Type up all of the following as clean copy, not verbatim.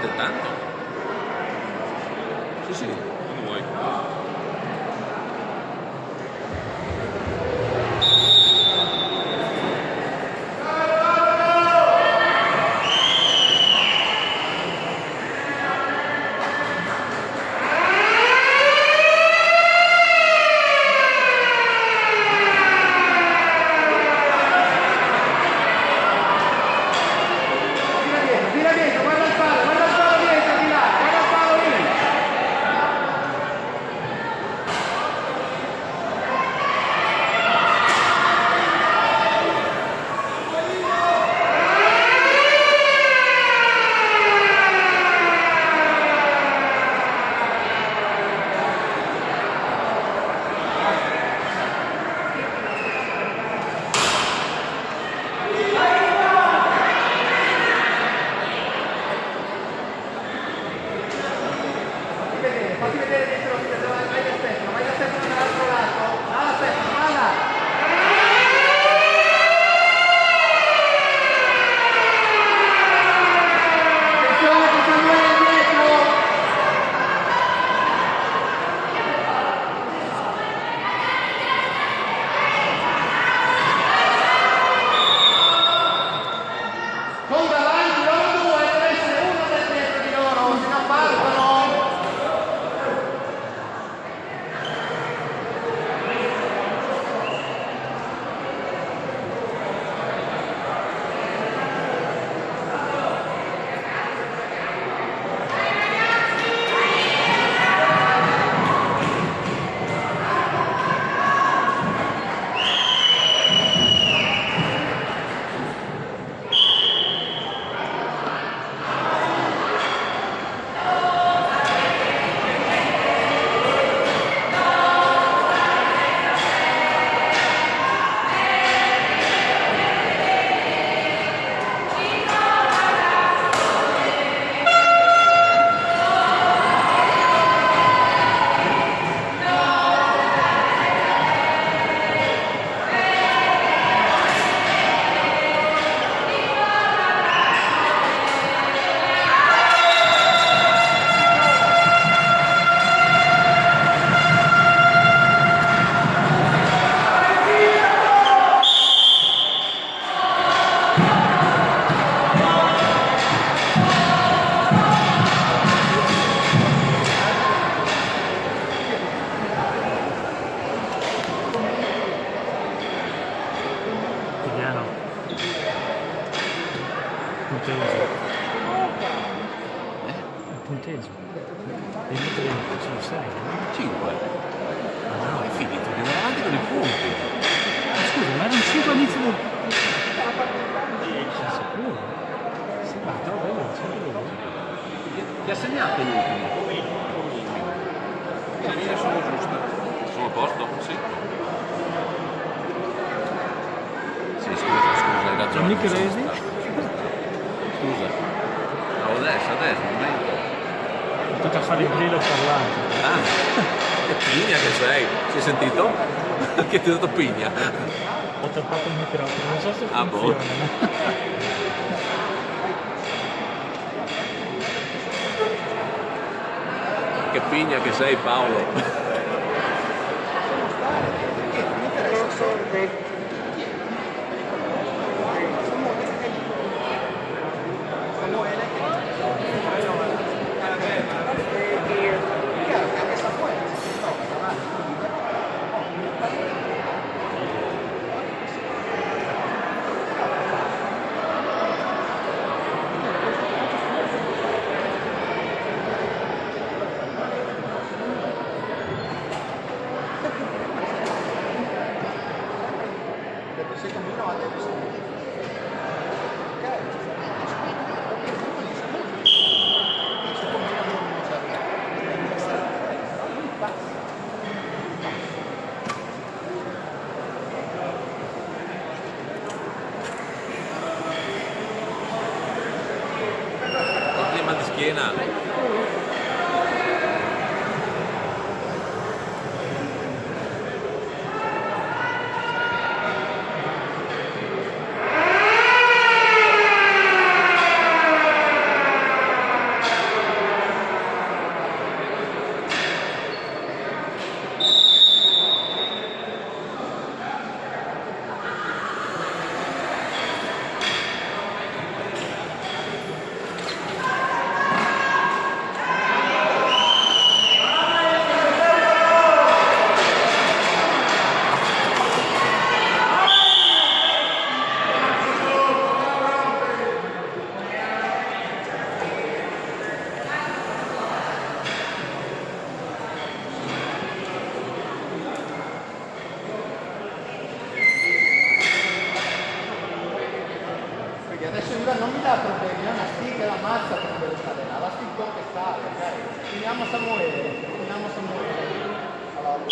veramente tanto. Sì, quando vuoi. punteggio. Devi mettere sul 6. 5. No, è finito, andiamo avanti con i punti. Scusa, ma erano 5 all'inizio del... Sei sicuro? Sì, ma no, bello, 5. Ti ha segnato l'ultimo? Le linee sono giuste. Sono a posto? Sì. Sì, scusa, hai ragione. Nick Resi? Scusa. No, adesso, momento. Tocca fare il grillo parlato. Ah, che pigna che sei. Si è sentito? Che ti ho detto pigna? Ho tappato il microfono, non so se Ah, funziona. boh. Che pigna che sei, Paolo. Mal di schiena. La stick orchestrale, ok? Finiamo Samuele. Allora,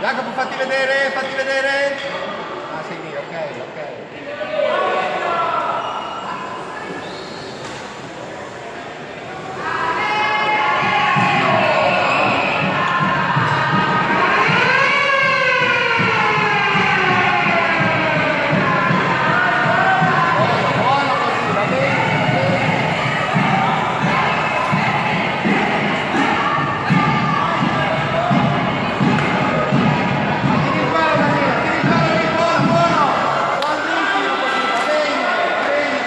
Jacopo, fatti vedere, fatti vedere. Ah, sei lì, ok, ok. Buono così, va bene, va bene. Tiri il palo, Daniele, tiri il palo lì, buono, buono. Buon l'ultimo così, va bene, va bene.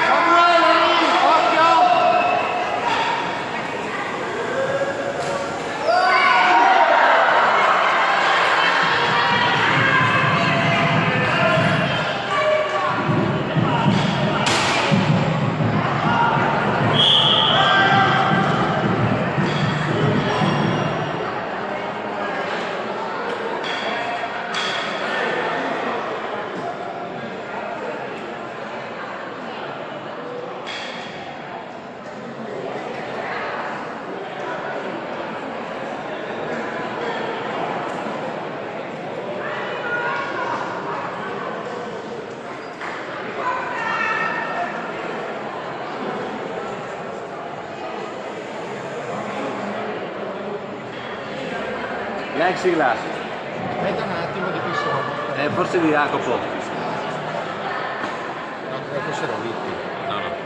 Samuele lì, occhio. Plexiglass, Aspetta un attimo di chi sono. forse di Jacopo. No, credo fossero vitti. No, no.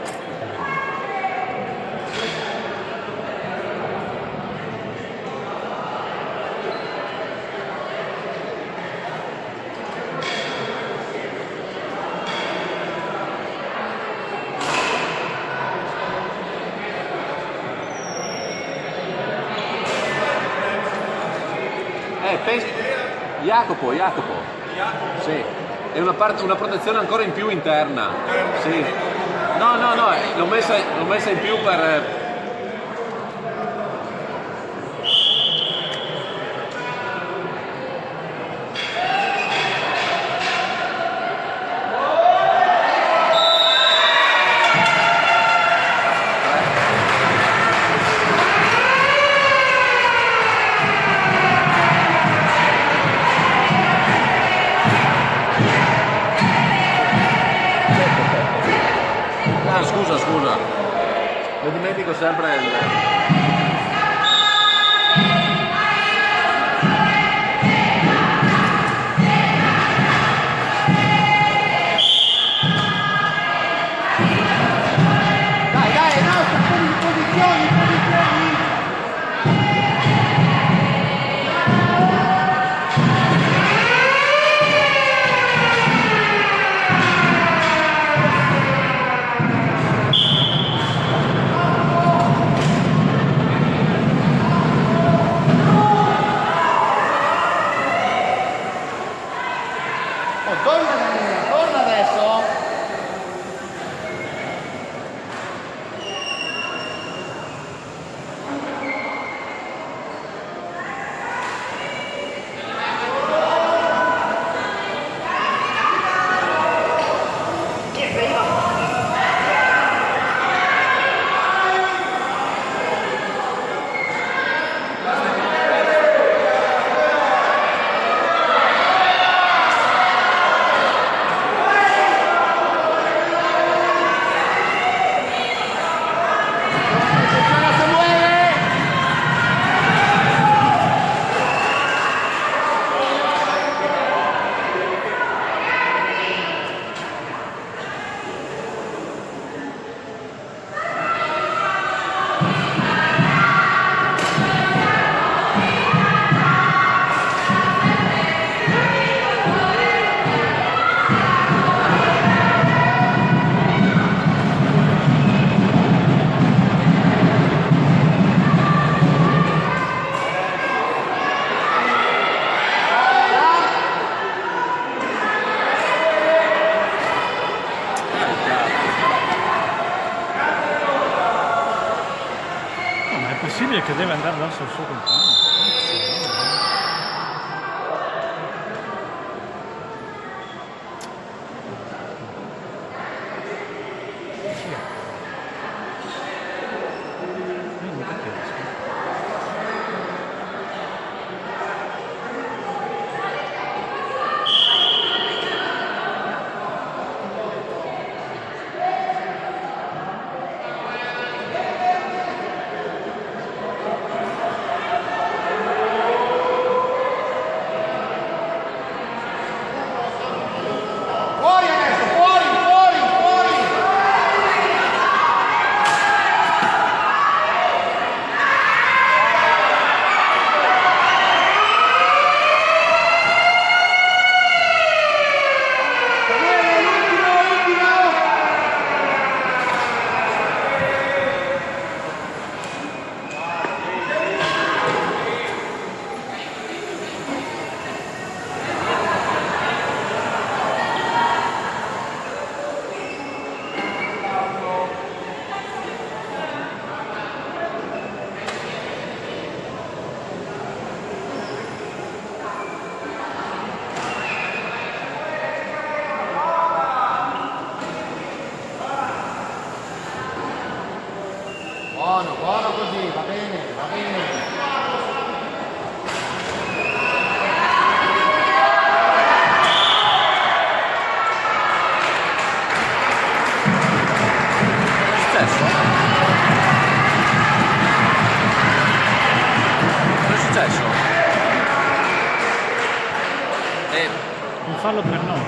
Pensi... Jacopo. Sì. È una protezione ancora in più interna. Sì. No, l'ho messa in più per... Ah, scusa. Lo dimentico sempre il... Dai, no, posizioni. Oh, torna adesso. Possibile che deve andare verso il suo compagno. Non capisco. Buono così, va bene, va bene. Cosa è successo? Un fallo per noi.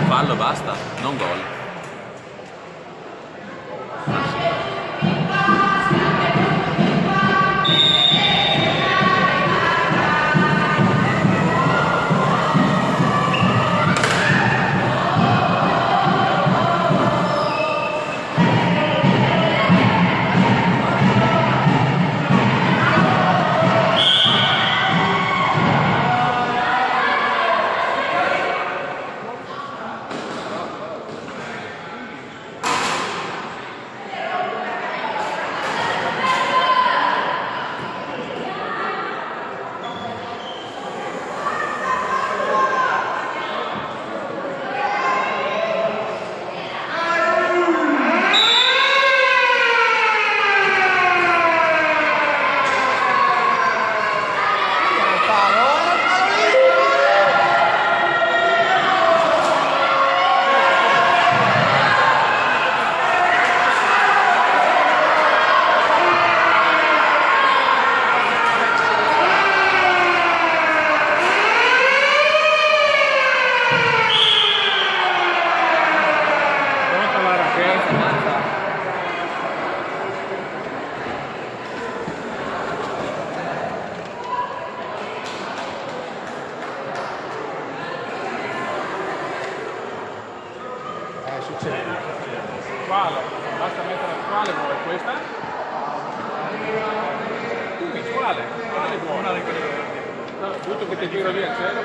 Fallo, basta, non gol. Quale? Basta mettere quale vuoi questa? Quale? Quale vuoi? No, tutto che ti giro via il cielo.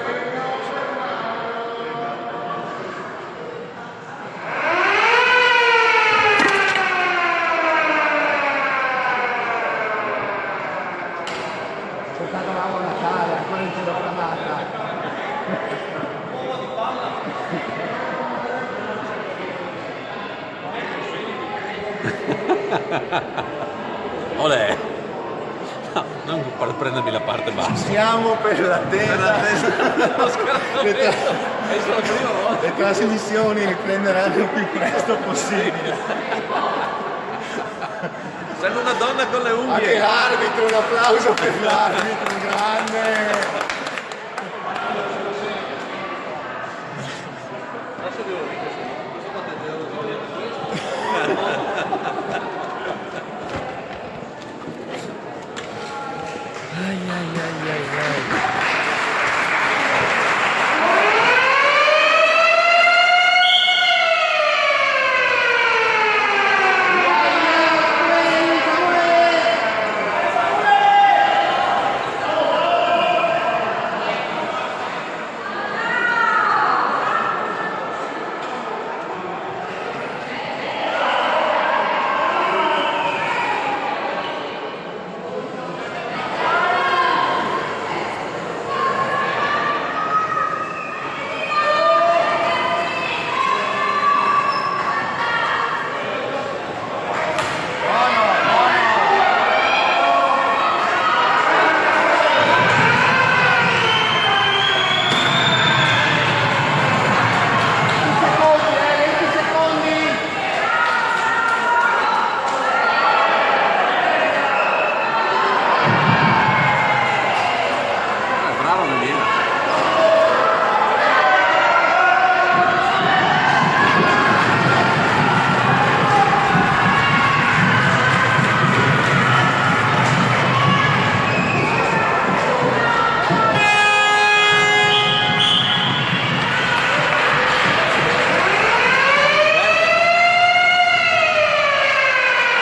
Olè! No, non per prendermi la parte bassa. Siamo per l'attesa. Le trasmissioni riprenderanno il più presto possibile. Sembra una donna con le Anche unghie. l'arbitro, un applauso per l'arbitro, grande. Adesso devo